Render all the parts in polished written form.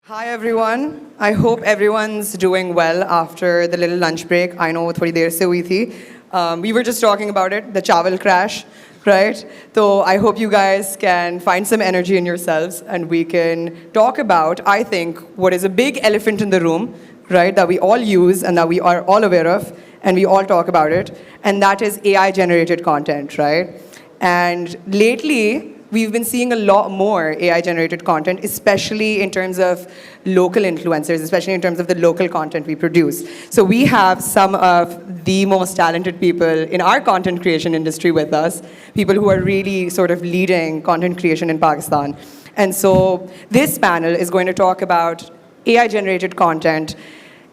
Hi everyone. I hope everyone's doing well after the little lunch break. I know थोड़ी देर से हुई थी. We were just talking about it, the chawal crash, right? So I hope you guys can find some energy in yourselves and we can talk about, I think, what is a big elephant in the room, right? That we all use and that we are all aware of and we all talk about it, and that is AI generated content, right? And lately, we've been seeing a lot more AI-generated content, especially in terms of local influencers, especially in terms of the local content we produce. So we have some of the most talented people in our content creation industry with us, people who are really sort of leading content creation in Pakistan. And so this panel is going to talk about AI-generated content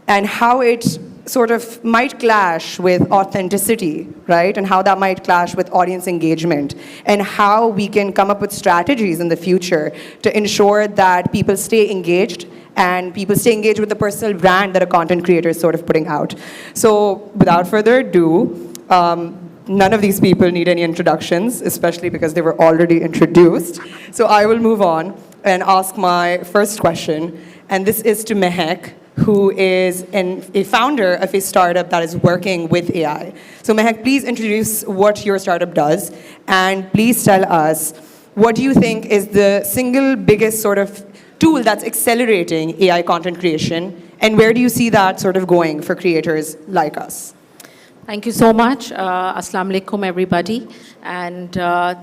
and how it sort of might clash with authenticity, right? And how that might clash with audience engagement, and how we can come up with strategies in the future to ensure that people stay engaged and people stay engaged with the personal brand that a content creator is sort of putting out. So without further ado, none of these people need any introductions, especially because they were already introduced. So I will move on and ask my first question, and this is to Mehak, who is a founder of a startup that is working with AI. So Mehak, please introduce what your startup does, and please tell us, what do you think is the single biggest sort of tool that's accelerating AI content creation, and where do you see that sort of going for creators like us? Thank you so much. Assalamu alaikum, everybody. And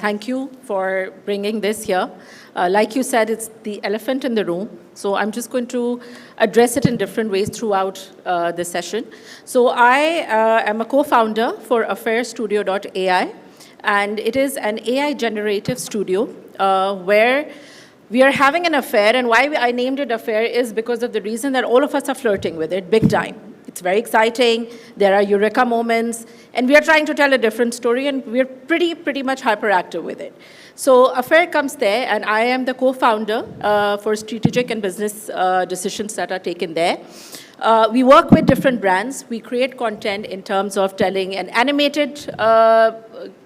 thank you for bringing this here. Like you said, it's the elephant in the room. So I'm just going to address it in different ways throughout the session. So I am a co-founder for AffairStudio.ai. And it is an AI generative studio where we are having an affair. And why I named it Affair is because of the reason that all of us are flirting with it big time. It's very exciting. There are eureka moments. And we are trying to tell a different story, and we're pretty much hyperactive with it. So Affair comes there, and I am the co-founder for strategic and business decisions that are taken there. We work with different brands. We create content in terms of telling an animated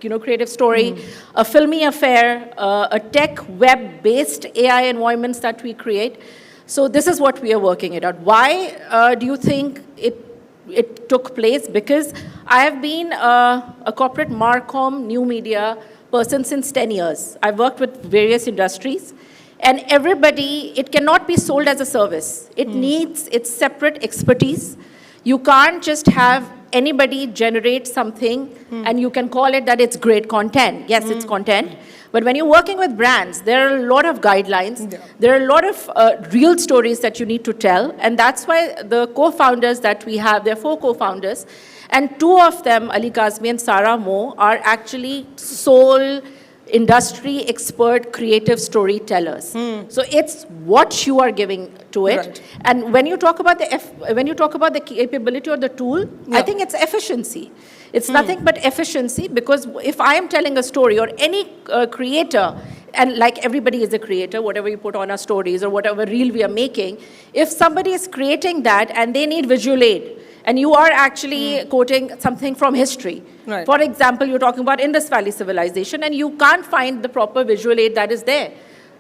creative story, a filmy affair, a tech web-based AI environments that we create. So this is what we are working it out. Why do you think it took place? Because I have been a corporate Marcom new media person since 10 years. I've worked with various industries. And everybody, it cannot be sold as a service. It needs its separate expertise. You can't just have anybody generate something and you can call it that it's great content. Yes, it's content. But when you're working with brands, there are a lot of guidelines. Yeah. There are a lot of real stories that you need to tell. And that's why the co-founders that we have, there are 4 co-founders. And 2 of them, Ali Kazmi and Sarah Mo, are actually sole industry expert creative storytellers. So it's what you are giving to it. Right. And when you talk about the capability or the tool, yeah. I think it's efficiency. It's nothing but efficiency, because if I am telling a story, or any creator, and like everybody is a creator, whatever you put on our stories or whatever reel we are making, if somebody is creating that and they need visual aid, and you are actually quoting something from history. Right. For example, you're talking about Indus Valley civilization, and you can't find the proper visual aid that is there.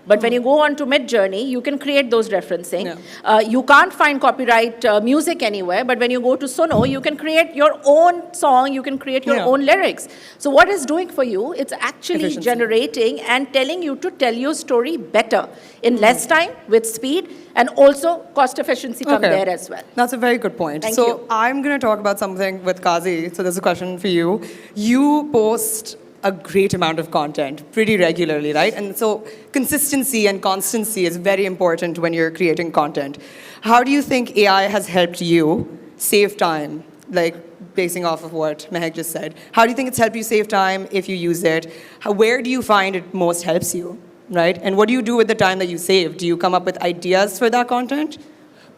But when you go on to Midjourney, you can create those referencing. Yeah. You can't find copyright music anywhere, but when you go to Suno, you can create your own song, you can create your own lyrics. So what it's doing for you, it's actually generating and telling you to tell your story better, in less time, with speed, and also cost efficiency come there as well. That's a very good point. Thank you. I'm going to talk about something with Kazi. So there's a question for you. You post a great amount of content pretty regularly, right? And so consistency and constancy is very important when you're creating content. How do you think AI has helped you save time, like basing off of what Mehak just said? How do you think it's helped you save time if you use it? Where do you find it most helps you, right? And what do you do with the time that you save? Do you come up with ideas for that content?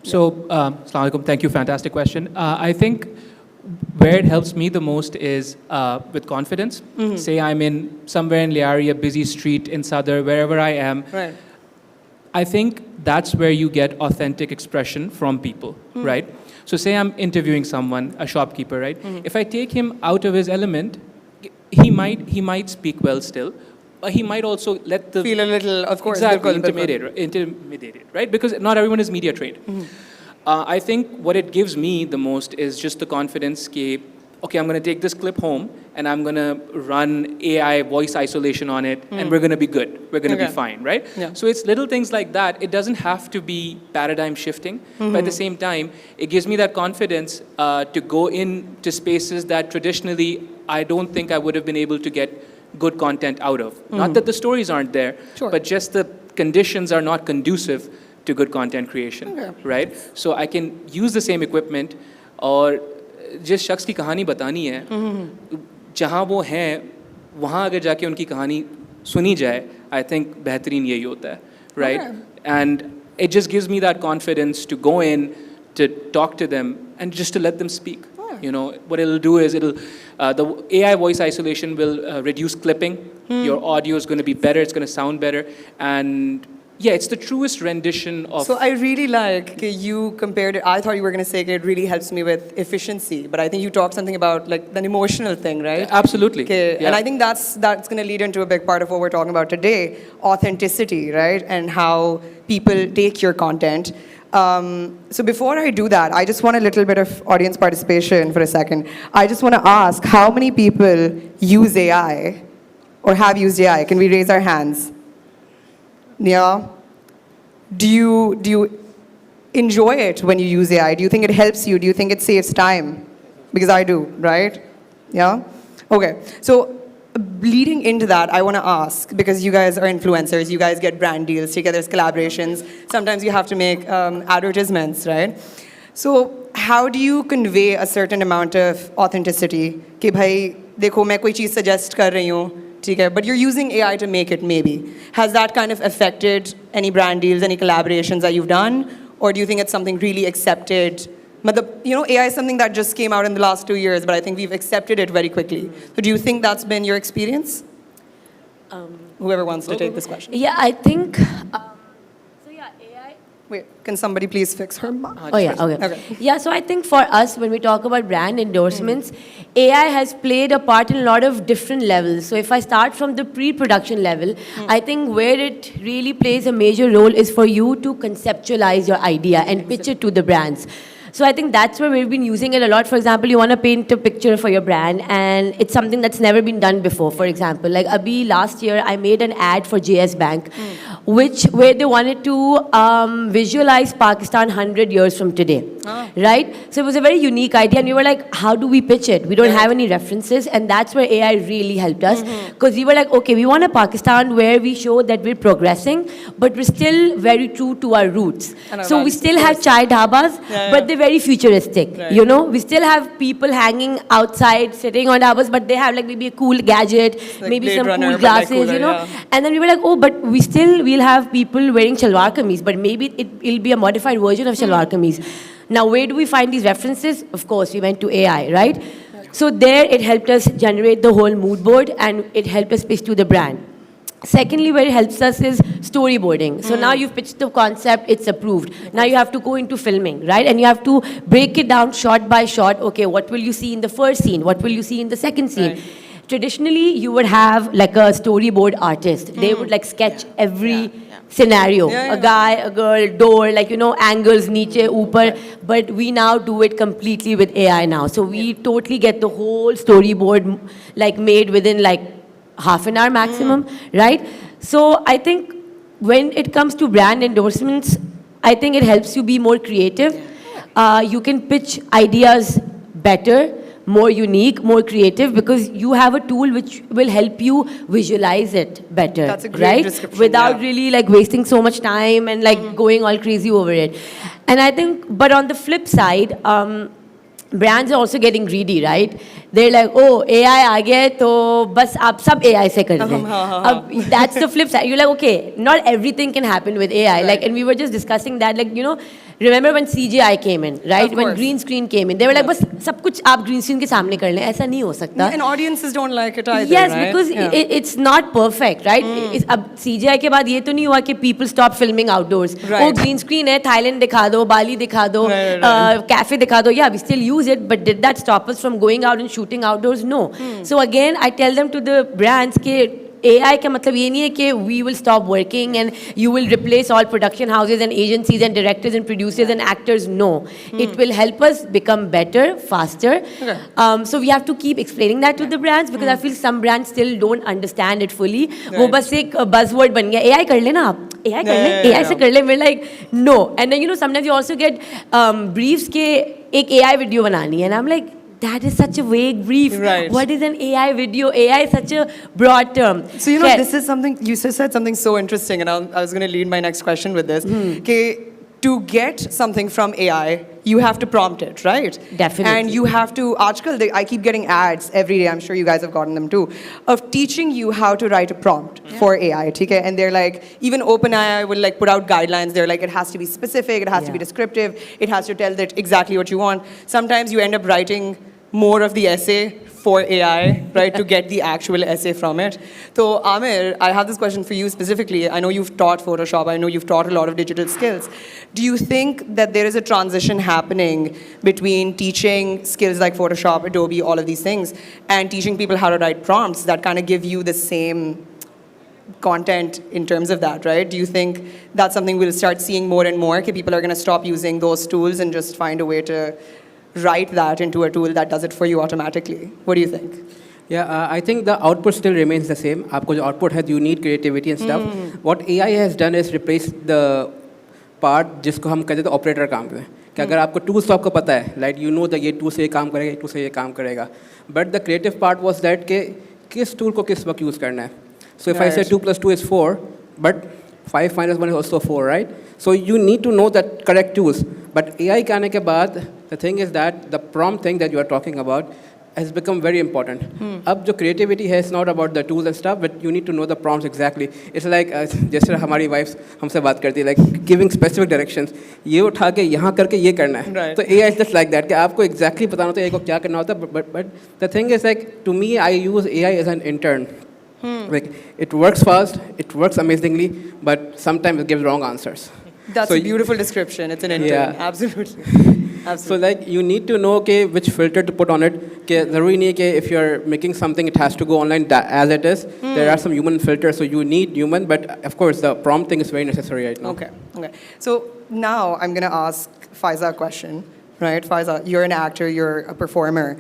So, Assalamu alaikum, thank you, fantastic question. I think where it helps me the most is with confidence. Say I'm in somewhere in Liari, a busy street in Sadr, wherever I am. Right. I think that's where you get authentic expression from people, right? So say I'm interviewing someone, a shopkeeper, right? If I take him out of his element, he might speak well still, he might also let the Feel a little, of course, exactly bilkul, bilkul. intimidated, right? Because not everyone is media trained. I think what it gives me the most is just the confidence that, okay, I'm going to take this clip home and I'm going to run AI voice isolation on it and we're going to be good. We're going to be Okay. fine, right? Yeah. So it's little things like that. It doesn't have to be paradigm shifting, but at the same time, it gives me that confidence to go into spaces that traditionally I don't think I would have been able to get good content out of. Not that the stories aren't there, Sure. but just the conditions are not conducive to good content creation, Okay. right? So I can use the same equipment और जिस शख्स की कहानी बतानी है जहाँ वो हैं वहाँ अगर जाके उनकी कहानी सुनी जाए I think बेहतरीन यही होता है, right? Okay. And it just gives me that confidence to go in, to talk to them, and just to let them speak. You know, what it'll do is the AI voice isolation will reduce clipping. Your audio is going to be better. It's going to sound better. And yeah, it's the truest rendition of... So I really like that you compared it. I thought you were going to say that it really helps me with efficiency, but I think you talked something about like an emotional thing, right? Absolutely. Okay. Yeah. And I think that's going to lead into a big part of what we're talking about today, authenticity, right? And how people take your content. So before I do that, I just want a little bit of audience participation for a second. I just want to ask, how many people use AI or have used AI? Can we raise our hands? Yeah. Do you enjoy it when you use AI? Do you think it helps you? Do you think it saves time? Because I do, right? Yeah? Okay. So leading into that, I want to ask, because you guys are influencers, you guys get brand deals together, there's collaborations. Sometimes you have to make advertisements, right? So how do you convey a certain amount of authenticity? कि भाई देखो मैं कोई चीज़ suggest कर रही हूँ, ठीक है, but you're using AI to make it maybe. Has that kind of affected any brand deals, any collaborations that you've done? Or do you think it's something really accepted? You know, AI is something that just came out in the last 2 years, but I think we've accepted it very quickly. So do you think that's been your experience? Whoever wants to take this question. Yeah, I think. So yeah, AI. Wait, can somebody please fix her mic? Oh yeah, okay. Okay. Yeah, so I think for us, when we talk about brand endorsements, AI has played a part in a lot of different levels. So if I start from the pre-production level, I think where it really plays a major role is for you to conceptualize your idea and pitch it to the brands. So I think that's where we've been using it a lot. For example, you want to paint a picture for your brand and it's something that's never been done before. For example, like Abhi, last year I made an ad for JS Bank, where they wanted to visualize Pakistan 100 years from today, right? So it was a very unique idea and we were like, how do we pitch it? We don't have any references, and that's where AI really helped us, because we were like, okay, we want a Pakistan where we show that we're progressing, but we're still very true to our roots. So we still have chai dhabas, but they're very futuristic. Right. You know, we still have people hanging outside, sitting on dhabas, but they have like maybe a cool gadget, like maybe Blade some Runner, cool but like glasses, cooler, you know. yeah. And then we were like, oh, but we'll have people wearing shalwar kameez, but maybe it'll be a modified version of shalwar kameez. Now, where do we find these references? Of course, we went to AI, right? So there, it helped us generate the whole mood board and it helped us pitch to the brand. Secondly, where it helps us is storyboarding. So now you've pitched the concept, it's approved. Now you have to go into filming, right? And you have to break it down shot by shot. Okay, what will you see in the first scene? What will you see in the second scene? Right. Traditionally, you would have like a storyboard artist. They would like sketch every scenario. Yeah, yeah. A guy, a girl, door, like, you know, angles, niche, upar. But we now do it completely with AI now. So we totally get the whole storyboard like made within like half an hour maximum, right? So I think when it comes to brand endorsements, I think it helps you be more creative. You can pitch ideas better, more unique, more creative, because you have a tool which will help you visualize it better. That's a great right? description, Without yeah. really like wasting so much time and like going all crazy over it. And I think, but on the flip side, brands are also getting greedy, right? They're like, oh, AI आ गया है तो बस आप सब AI से कर दें. That's the flip side. You're like, okay, not everything can happen with AI. Like, and we were just discussing that, like, you know, remember when CGI came in, right? Of When course. green screen came in, they were like, बस सब कुछ आप green screen के सामने कर लें. ऐसा नहीं हो सकता. And audiences don't like it either, Yes, right? because Yeah. it's not perfect, right? अब CGI के बाद ये तो नहीं हुआ कि people stop filming outdoors. Right. Oh, green screen है, Thailand दिखा दो, Bali दिखा दो, Right. cafe दिखा दो. Yeah, we still use it, but did that stop us from going out and shooting outdoors? No. So again, I tell them to the brands कि AI का मतलब ये नहीं है कि we will stop working and you will replace all production houses and agencies and directors and producers and actors. No, it will help us become better, faster. So we have to keep explaining that to the brands because I feel some brands still don't understand it fully. वो बस एक buzzword बन गया. AI कर लेना आप. AI कर ले. AI से कर ले. We're like no. And then sometimes you also get briefs के एक AI video बनानी है. And I'm like, that is such a vague brief. Right. What is an AI video? AI is such a broad term. So, Khair. this is something, you just said something so interesting, and I was going to lead my next question with this. Okay, to get something from AI, you have to prompt it, right? Definitely. And you have to, I keep getting ads every day, I'm sure you guys have gotten them too, of teaching you how to write a prompt for AI, okay? And they're like, even OpenAI will like put out guidelines, they're like, it has to be specific, it has to be descriptive, it has to tell that exactly what you want. Sometimes you end up writing more of the essay for AI, right, to get the actual essay from it. So, Amir, I have this question for you specifically. I know you've taught Photoshop. I know you've taught a lot of digital skills. Do you think that there is a transition happening between teaching skills like Photoshop, Adobe, all of these things, and teaching people how to write prompts that kind of give you the same content in terms of that, right? Do you think that's something we'll start seeing more and more? Okay, people are going to stop using those tools and just find a way to write that into a tool that does it for you automatically. What do you think? Yeah, I think the output still remains the same. आपको जो output है, you need creativity and stuff. What AI has done is replace the part जिसको हम कहते थे operator काम करते हैं. कि अगर आपको tools तो आपको पता है, like you know that ये tool से ये काम करेगा, ये tool से ये काम करेगा. But the creative part was that कि किस tool को किस वक्त use करना है. So if I say 2 + 2 is 4, but 5 - 1 is also 4, right? So you need to know that correct tools. But AI के आने के बाद, the thing is that the prompt thing that you are talking about has become very important. अब जो creativity है, it's not about the tools and stuff, but you need to know the prompts exactly. It's like जैसे हमारी wives हमसे बात करती है, like giving specific directions. ये उठा के यहाँ करके ये करना है. Right. तो AI is just like that कि आपको exactly पता होता है AI को क्या करना होता है. But the thing is like to me, I use AI as an intern. Like it works fast, it works amazingly, but sometimes it gives wrong answers. That's So a beautiful description. It's an intern. Yeah. Absolutely. Absolutely. So like you need to know okay, which filter to put on it. Okay, ज़रूरी नहीं है कि if you're making something, it has to go online as it is. There are some human filters, so you need human. But of course, the prompt thing is very necessary right now. Okay, okay. So now I'm going to ask Faiza a question, right? Faiza, you're an actor, you're a performer.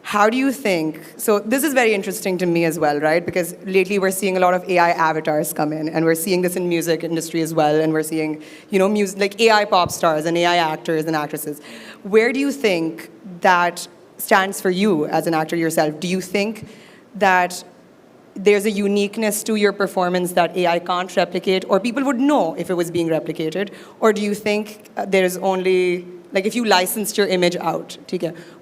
How do you think, so this is very interesting to me as well, right? Because lately we're seeing a lot of AI avatars come in, and we're seeing this in music industry as well, and we're seeing, music, like AI pop stars and AI actors and actresses. Where do you think that stands for you as an actor yourself? Do you think that there's a uniqueness to your performance that AI can't replicate, or people would know if it was being replicated? Or do you think there's only, like if you licensed your image out,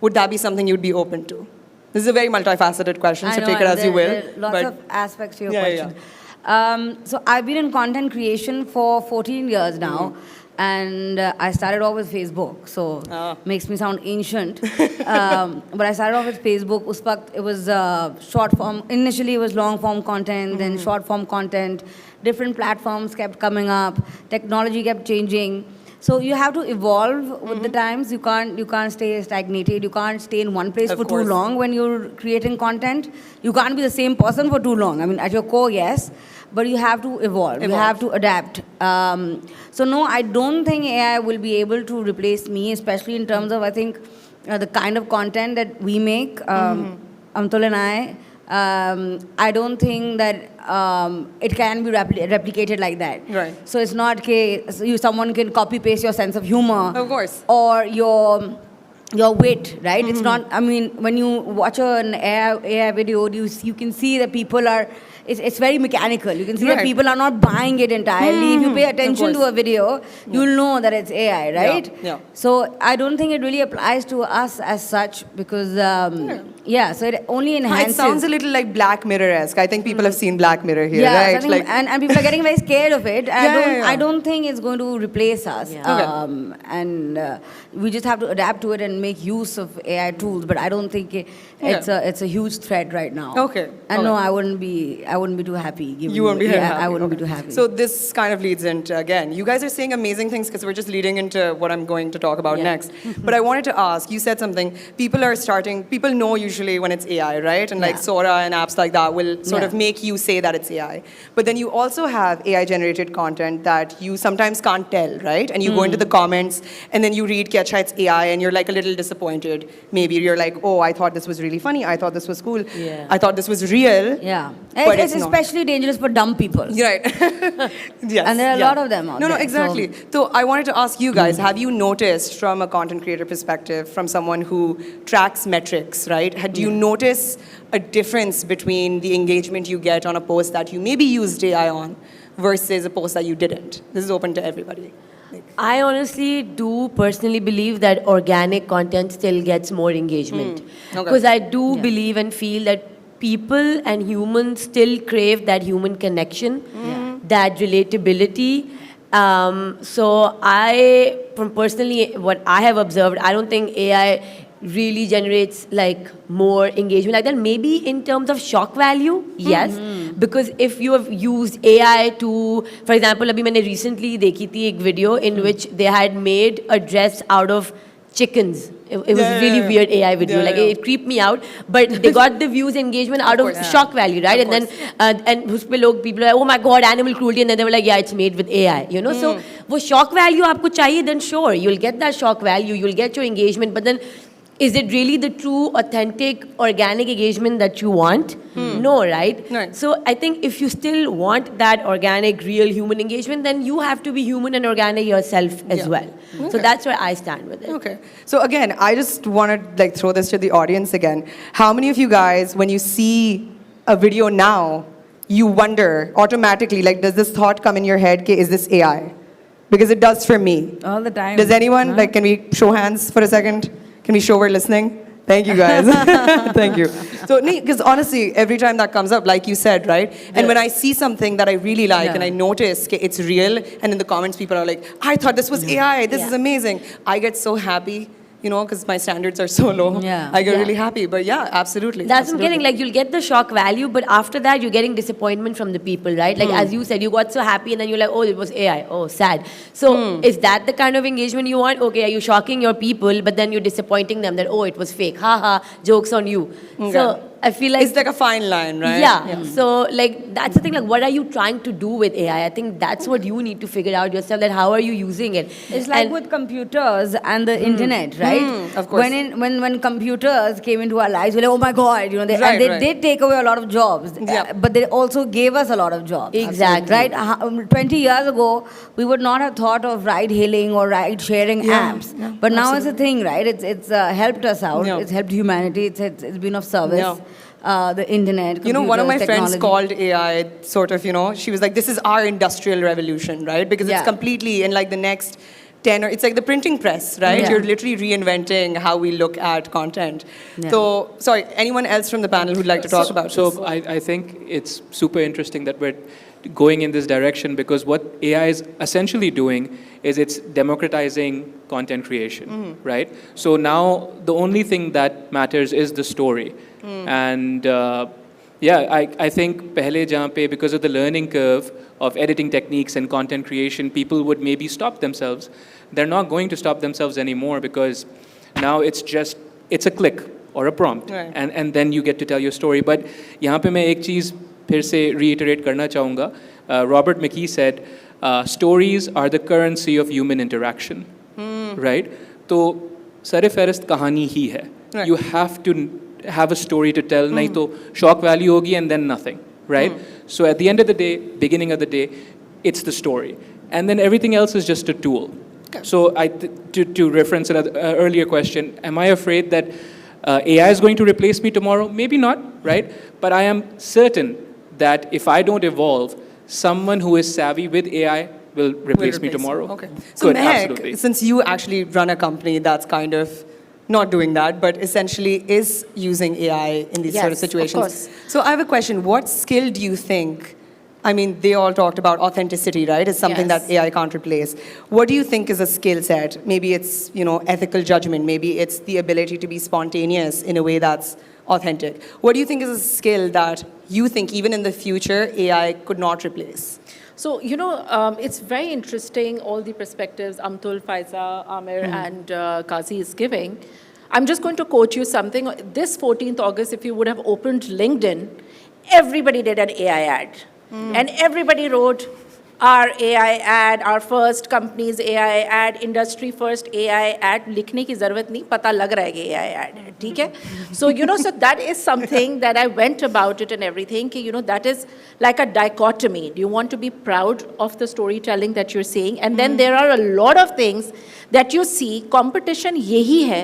would that be something you'd be open to? This is a very multifaceted question, so take it as you will. There are lots of aspects to your Yeah, question. So I've been in content creation for 14 years now. And I started off with Facebook, so makes me sound ancient. But I started off with Facebook. Us waqt it was short form. Initially, it was long form content, then short form content. Different platforms kept coming up. Technology kept changing. So you have to evolve with the times. You can't stay stagnated. You can't stay in one place Of for course. too long when you're creating content. You can't be the same person for too long. I mean, at your core, yes. But you have to evolve. You have to adapt. So no, I don't think AI will be able to replace me, especially in terms of, I think, the kind of content that we make, Amtul and I don't think that it can be replicated like that. Right. So it's not someone can copy paste your sense of humor. Of course. Or your wit, right? It's not, I mean, when you watch an AI video, you can see that people are, it's very mechanical. You can see that Right. people are not buying it entirely. If you pay attention to course. a video, you'll know that it's AI, right? Yeah. So I don't think it really applies to us as such because, so it only It enhances. sounds a little like Black Mirror-esque. I think people have seen Black Mirror here, Yeah, right? so I think- and people are getting very scared of it. Yeah. I don't think it's going to replace us. Yeah. And we just have to adapt to it and make use of AI tools. But I don't think it's a huge threat right now. Okay. And no, I wouldn't be. I wouldn't be too happy. Given You won't be yeah, happy. I wouldn't okay. be too happy. So this kind of leads into, again, you guys are saying amazing things because we're just leading into what I'm going to talk about Yeah. next. But I wanted to ask, you said something, people know usually when it's AI, right? And like Yeah. Sora and apps like that will sort of Yeah. make you say that it's AI. But then you also have AI generated content that you sometimes can't tell, right? And you go into the comments and then you read Kya Acha it's AI and you're like a little disappointed. Maybe you're like, oh, I thought this was really funny. I thought this was cool. Yeah. I thought this was real. yeah, But it's it's not. especially dangerous for dumb people. Right. Yes. And there are a yeah. lot of them out No, there, exactly. So I wanted to ask you guys, have you noticed from a content creator perspective, from someone who tracks metrics, right? Do you notice a difference between the engagement you get on a post that you maybe used AI on versus a post that you didn't? This is open to everybody. Like, I honestly do personally believe that organic content still gets more engagement. Okay. Because I do believe and feel that people and humans still crave that human connection, that relatability. So from personally, what I have observed, I don't think AI really generates like more engagement like that. Maybe in terms of shock value, yes. Because if you have used AI to, for example, abhi maine recently dekhi thi ek video in which they had made a dress out of chickens. It was Yeah, really yeah. weird AI video. Yeah, like yeah. it creeped me out. But they got the views engagement out of course, yeah. shock value, right? Of And then and उसपे लोग people are like, oh my god, animal cruelty, and then they were like, yeah, it's made with AI. You know, so वो shock value आपको चाहिए, then sure, you'll get that shock value, you'll get your engagement, but then. Is it really the true, authentic, organic engagement that you want? No, right? Right. So I think if you still want that organic, real human engagement, then you have to be human and organic yourself as Yeah. well. Okay. So that's where I stand with it. Okay. So again, I just want to like throw this to the audience again. How many of you guys, when you see a video now, you wonder automatically, like, does this thought come in your head, is this AI? Because it does for me. All the time. Does anyone, like, can we show hands for a second? Can we show we're listening? Thank you, guys. Thank you. So, because honestly, every time that comes up, like you said, right? And when I see something that I really like and I notice it's real, and in the comments people are like, I thought this was AI, this is amazing. I get so happy, you know, because my standards are so low. Yeah. I get Yeah. really happy. But yeah, absolutely. That's what I'm absolutely. getting. Like, you'll get the shock value, but after that, you're getting disappointment from the people, right? Like, as you said, you got so happy, and then you're like, oh, it was AI. Oh, sad. So, is that the kind of engagement you want? Okay, are you shocking your people, but then you're disappointing them that, oh, it was fake. Ha ha, joke's on you. So, I feel like. It's like a fine line, right? Yeah. So, like, that's the thing. Like, what are you trying to do with AI? I think that's what you need to figure out yourself, that how are you using it? It's like And- with computers and the internet, right? Of course. When computers came into our lives, we're like, oh my god, you know, Right, and they right. did take away a lot of jobs, Yeah. but they also gave us a lot of jobs. Exactly. Right? 20 years ago, we would not have thought of ride-hailing or ride-sharing Yeah, apps, yeah, but now it's a thing, right? It's helped us out. Yeah. It's helped humanity. It's been of service. Yeah. The internet, You know, one of my computers, friends technology. called AI sort of, you know, she was like, this is our industrial revolution, right? Because it's Yeah. completely in like the next 10 or it's like the printing press, right? Yeah. You're literally reinventing how we look at content. Yeah. So, sorry, anyone else from the panel who'd like to talk about this? So I think it's super interesting that we're going in this direction, because what AI is essentially doing is it's democratizing content creation, right? So now the only thing that matters is the story. And yeah, I think pehle jahan pe, because of the learning curve of editing techniques and content creation, people would maybe stop themselves. They're not going to stop themselves anymore, because now it's a click or a prompt, Right. and then you get to tell your story. But यहाँ पे मैं एक चीज़ फिर से reiterate करना चाहूँगा. Robert McKee said, stories are the currency of human interaction, right? तो sir फहरिस्त कहानी ही है. Right. You have to have a story to tell, नहीं तो shock value होगी and then nothing, right? So at the end of the day, beginning of the day, it's the story. And then everything else is just a tool. So to reference an earlier question, am I afraid that AI is going to replace me tomorrow? Maybe not, right? But I am certain that if I don't evolve, someone who is savvy with AI will replace me tomorrow. Okay. So Good, Mehak, absolutely. since you actually run a company that's kind of not doing that, but essentially is using AI in these sort of Yes, of situations. course. So I have a question. What skill do you think, I mean, they all talked about authenticity, right? Is something Yes. that AI can't replace. What do you think is a skill set? Maybe it's, you know, ethical judgment. Maybe it's the ability to be spontaneous in a way that's authentic. What do you think is a skill that you think even in the future AI could not replace? So, it's very interesting, all the perspectives Amtul, Faiza, Amir, and Qazi is giving. I'm just going to quote you something. This 14th August, if you would have opened LinkedIn, everybody did an AI ad. And everybody wrote, our AI ad, our first company's AI ad, industry first AI ad. लिखने की ज़रूरत नहीं, पता लग रहा है कि AI ad है, ठीक है? So, so that is something that I went about it and everything, कि, that is like a dichotomy. Do you want to be proud of the storytelling that you're saying? And then there are a lot of things that you see, competition यही है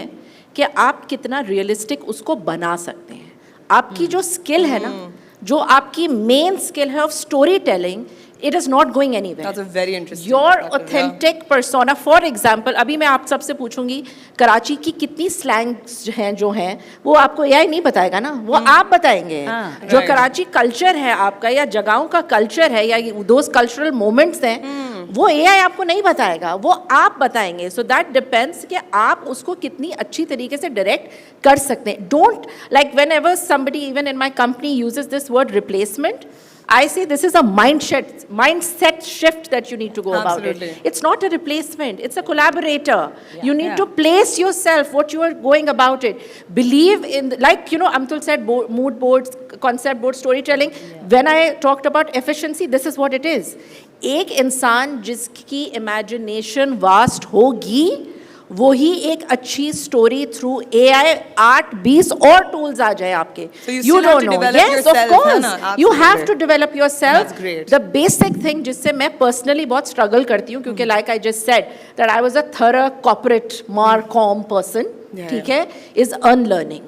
कि आप कितना realistic उसको बना सकते हैं. आपकी जो skill है ना, जो आपकी main skill है of storytelling, it is not going anywhere. That's a very interesting Your perspective, yeah. authentic persona, for example, अभी मैं आप सबसे पूछूंगी कराची की कितनी slangs हैं जो हैं वो आपको AI नहीं बताएगा ना, वो आप बताएंगे. जो Right. कराची culture है आपका या जगहों का culture है या those cultural moments हैं वो AI आपको नहीं बताएगा, वो आप बताएंगे. So that depends कि आप उसको कितनी अच्छी तरीके से direct कर सकते हैं. Don't, like whenever somebody even in my company uses this word replacement, I say this is a mindset shift that you need to go about Absolutely. it. It's not a replacement. It's a collaborator. You need to place yourself, what you are going about it. Believe in, like, Amtul said, mood boards, concept board, storytelling. When I talked about efficiency, this is what it is. एक इंसान जिसकी imagination vast होगी, वो ही एक अच्छी story through AI, art, 20 और tools आ जाए आपके. So you still have to develop Yes, yourself, of course. है ना? You have Absolutely. to develop yourself. That's great. The basic thing जिससे मैं personally बहुत struggle करती हूँ क्योंकि like I just said that I was a thorough corporate marcom person, ठीक है, is unlearning.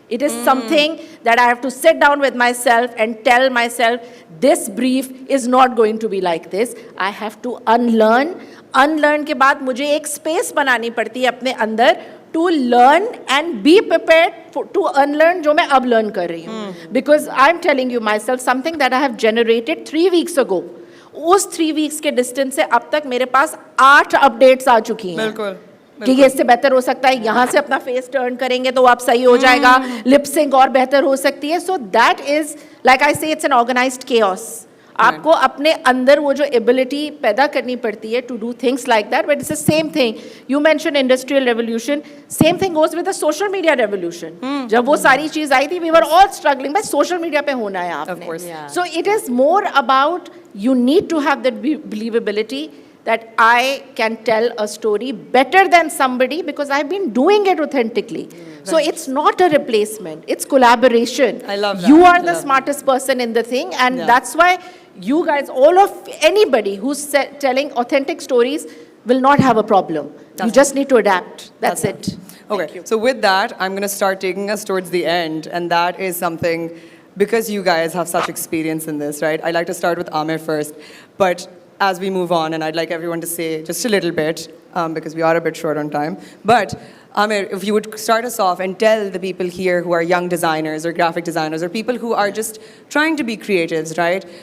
It is something that I have to sit down with myself and tell myself, this brief is not going to be like this. I have to unlearn. Unlearn के बाद मुझे एक space बनानी पड़ती है अपने अंदर to learn and be prepared to unlearn जो मैं अब learn कर रही हूँ. Because I'm telling you myself something that I have generated 3 weeks ago. उस 3 weeks के distance से अब तक मेरे पास 8 updates आ चुकी हैं. बिल्कुल. कि ये इससे बेहतर हो सकता है, यहाँ से अपना फेस टर्न करेंगे तो आप सही हो जाएगा, लिप सिंक और बेहतर हो सकती है. So that is like I से इट्स एन ऑर्गेनाइज्ड केओस. आपको अपने अंदर वो जो एबिलिटी पैदा करनी पड़ती है to do things like that. But it's the same thing. You mention industrial revolution, same thing goes with the social media revolution. जब वो सारी चीज आई थी वी वर ऑल स्ट्रगलिंग, भाई सोशल मीडिया पे होना है आपने. So it is more about you need to have that believability that I can tell a story better than somebody because I've been doing it authentically. So it's not a replacement, it's collaboration. I love that. You are the smartest person in the thing, and that's why you guys, all of anybody who's telling authentic stories will not have a problem. You just need to adapt. That's it. Okay, so with that, I'm going to start taking us towards the end, and that is something, because you guys have such experience in this, right? I'd like to start with Amir first, but as we move on, and I'd like everyone to say just a little bit, because we are a bit short on time. But Amir, if you would start us off and tell the people here who are young designers or graphic designers or people who are just trying to be creatives, right?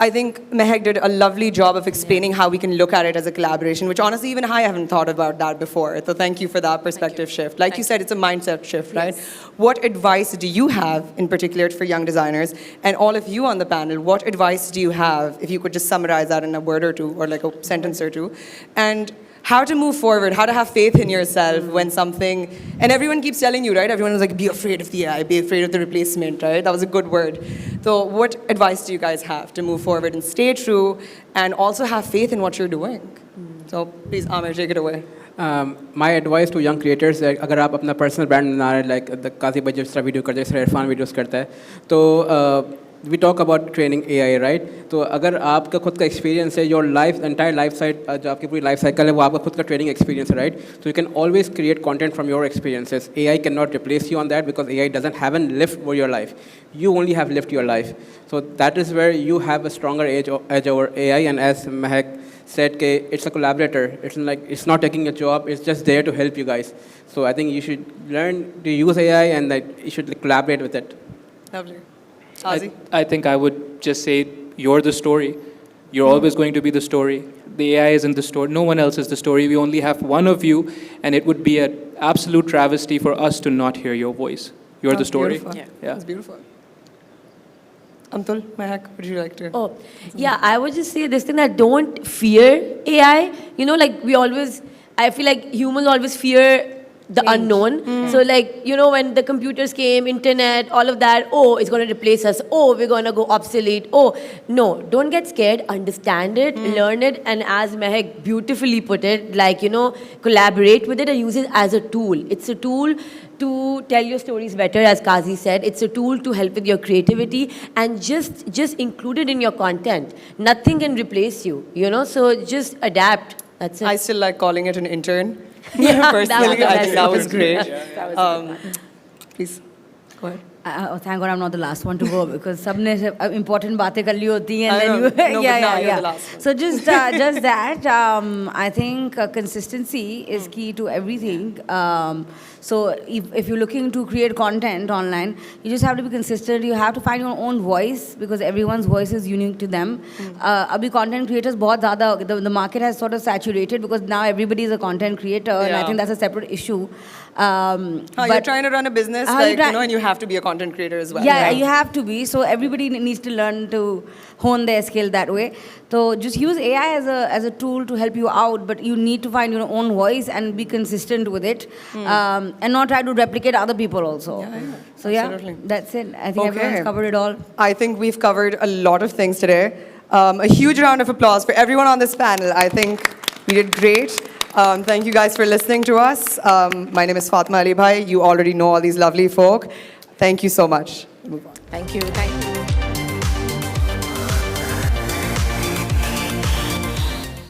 I think Mehak did a lovely job of explaining how we can look at it as a collaboration, which honestly, even I haven't thought about that before. So thank you for that perspective shift. Like you said, it's a mindset shift, right? What advice do you have in particular for young designers? And all of you on the panel, what advice do you have, if you could just summarize that in a word or two, or like a sentence or two? And how to move forward, how to have faith in yourself when something, and everyone keeps telling you, right? Everyone is like, be afraid of the AI, be afraid of the replacement, right? That was a good word. So what advice do you guys have to move forward and stay true and also have faith in what you're doing? So please, Amir, take it away. My advice to young creators है, अगर आप अपना personal brand बना रहे हैं, like the काजी भाई जिस तरह वीडियो करते हैं, जिस तरह इरफान वीडियोस करता है, तो we talk about training AI, right? तो अगर आपका खुद का experience है, your life, entire life cycle, जो आपकी पूरी life cycle है, वो आपका खुद का training experience है, right? So you can always create content from your experiences. AI cannot replace you on that because AI haven't lived for your life. You only have lived your life. So that is where you have a stronger edge over AI. And as Mehak said, it's a collaborator. It's like it's not taking a job. It's just there to help you guys. So I think you should learn to use AI and that you should collaborate with it. Lovely. I think I would just say you're the story. You're always going to be the story. The AI isn't the story. No one else is the story. We only have one of you, and it would be an absolute travesty for us to not hear your voice. You're the story. Beautiful. Yeah. That's beautiful. Amtul, Mehak, would you like to? Oh, yeah, I would just say this thing that don't fear AI. You know, like I feel like humans always fear the unknown. So like, you know, when the computers came, internet, all of that, oh, it's going to replace us. Oh, we're going to go obsolete. Oh, no, don't get scared. Understand it, learn it. And as Mehak beautifully put it, like, you know, collaborate with it and use it as a tool. It's a tool to tell your stories better, as Kazi said. It's a tool to help with your creativity, and just include it in your content. Nothing can replace you, you know, so just adapt. That's it. I still like calling it an intern. Yeah, that was Personally, the I best think that was one. great. That was a good one. Please, go ahead. Oh, thank God I'm not the last one to go because सबने important बातें कर ली होती हैं I and know. then you No, but now you're the last one. So just that I think consistency is key to everything. So if you're looking to create content online, you just have to be consistent. You have to find your own voice because everyone's voice is unique to them. अभी content creators बहुत ज़्यादा the market has sort of saturated because now everybody is a content creator and I Yeah. think that's a separate issue. You're trying to run a business, How you like, try- you know, and you have to be a content creator as well. Yeah, you have to be. So everybody needs to learn to hone their skill that way. So just use AI as a tool to help you out, but you need to find your own voice and be consistent with it, and not try to replicate other people also. So absolutely. that's it. I think everyone's covered it all. I think we've covered a lot of things today. A huge round of applause for everyone on this panel. I think we did great. Thank you guys for listening to us. My name is Fatma Ali Bhai. You already know all these lovely folk. Thank you so much. Thank you. Thank you.